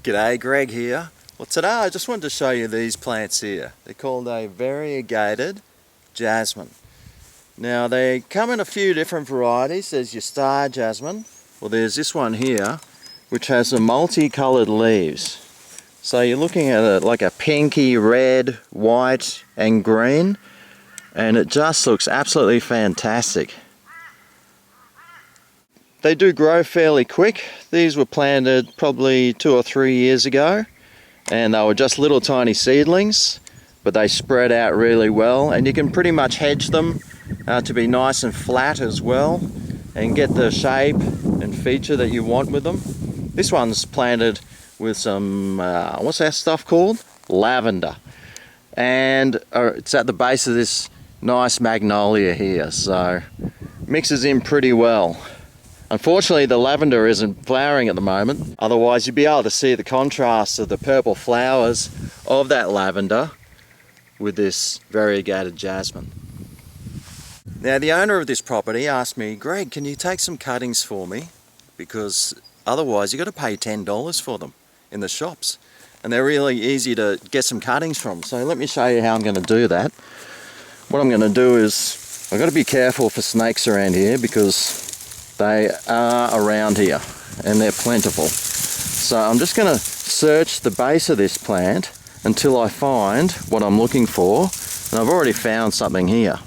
G'day, Greg here. Well, today I just wanted to show you these plants here. They're called a variegated jasmine. Now they come in a few different varieties. There's your Star Jasmine. Well, there's this one here which has the multicoloured leaves. So you're looking at it like a pinky, red, white and green, and it just looks absolutely fantastic. They do grow fairly quick. These were planted probably 2 or 3 years ago, and they were just little tiny seedlings, but they spread out really well, and you can pretty much hedge them to be nice and flat as well and get the shape and feature that you want with them. This one's planted with some, what's that stuff called? Lavender. And it's at the base of this nice magnolia here, so mixes in pretty well. Unfortunately, the lavender isn't flowering at the moment. Otherwise, you'd be able to see the contrast of the purple flowers of that lavender with this variegated jasmine. Now, the owner of this property asked me, Greg, can you take some cuttings for me? Because otherwise, you've got to pay $10 for them in the shops. And they're really easy to get some cuttings from. So let me show you how I'm going to do that. What I'm going to do is, I've got to be careful for snakes around here because they are around here and they're plentiful. So I'm just going to search the base of this plant until I find what I'm looking for, and I've already found something here.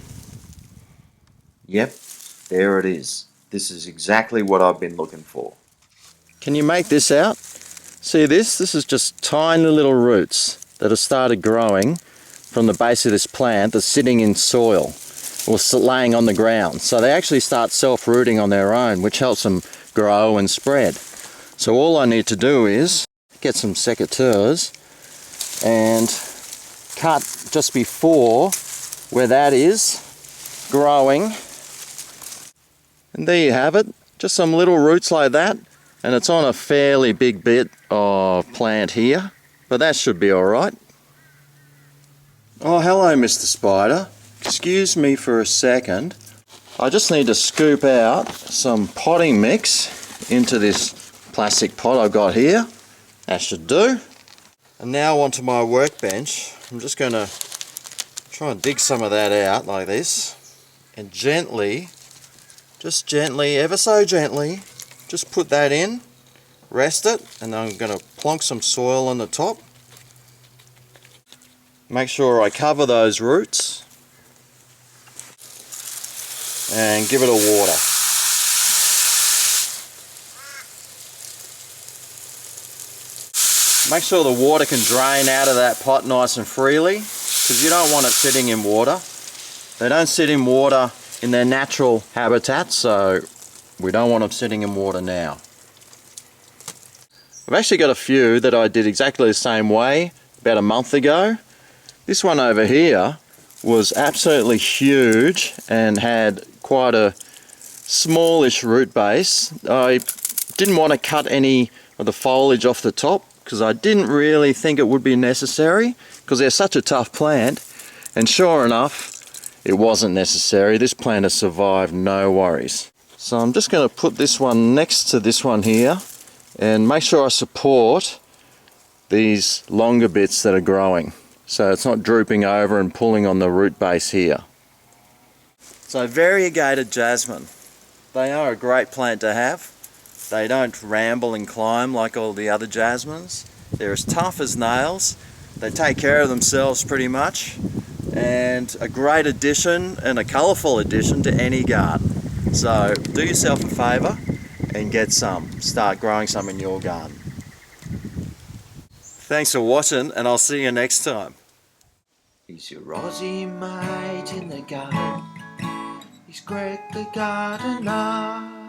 Yep, there it is. This is exactly what I've been looking for. Can you make this out? See this? This is just tiny little roots that have started growing from the base of this plant that's sitting in soil or laying on the ground. So they actually start self-rooting on their own, which helps them grow and spread. So all I need to do is get some secateurs and cut just before where that is growing. And there you have it, just some little roots like that, and it's on a fairly big bit of plant here, but that should be all right. Oh, hello, Mr. Spider. Excuse me for a second. I just need to scoop out some potting mix into this plastic pot I've got here. That should do. And now onto my workbench. I'm just going to try and dig some of that out like this, and gently, just gently, ever so gently, just put that in, rest it, and I'm going to plonk some soil on the top. Make sure I cover those roots and give it a water. Make sure the water can drain out of that pot nice and freely, because you don't want it sitting in water. They don't sit in water in their natural habitat, so we don't want them sitting in water now. I've actually got a few that I did exactly the same way about a month ago. This one over here was absolutely huge and had quite a smallish root base. I didn't want to cut any of the foliage off the top because I didn't really think it would be necessary because they're such a tough plant, and sure enough it wasn't necessary. This plant has survived, no worries. So I'm just going to put this one next to this one here and make sure I support these longer bits that are growing, so it's not drooping over and pulling on the root base here. So variegated jasmine, they are a great plant to have. They don't ramble and climb like all the other jasmines. They're as tough as nails. They take care of themselves pretty much, and a great addition and a colourful addition to any garden. So do yourself a favour and get some. Start growing some in your garden. Thanks for watching, and I'll see you next time. He's your Aussie mate in the garden. He's Greg the gardener.